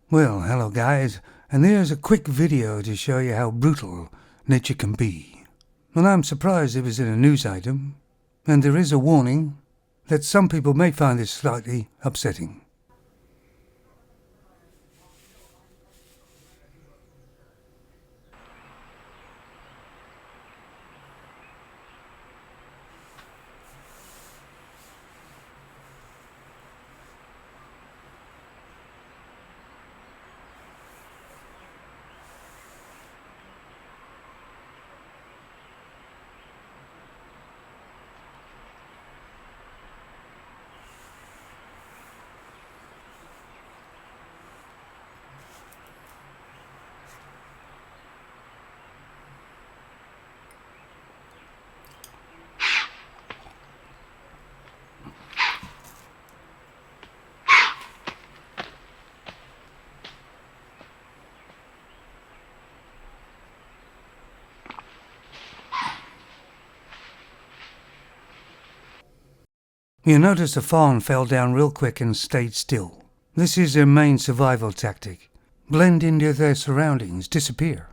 Well, hello guys, and there's a quick video to show you how brutal nature can be. Well, I'm surprised it was in a news item, and there is a warning that some people may find this slightly upsetting. You notice the fawn fell down real quick and stayed still. This is their main survival tactic. Blend into their surroundings, disappear.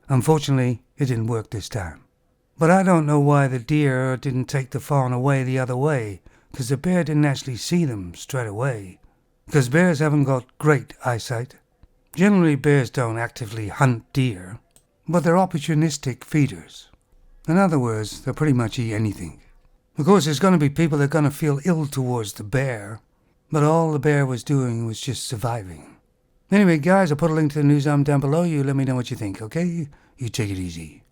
Unfortunately, it didn't work this time. But I don't know why the deer didn't take the fawn away the other way, because the bear didn't actually see them straight away. Because bears haven't got great eyesight. Generally, bears don't actively hunt deer, but they're opportunistic feeders. In other words, they'll pretty much eat anything. Of course, there's going to be people that are going to feel ill towards the bear, but all the bear was doing was just surviving. Anyway, guys, I'll put a link to the news arm down below. You let me know what you think, okay? You take it easy.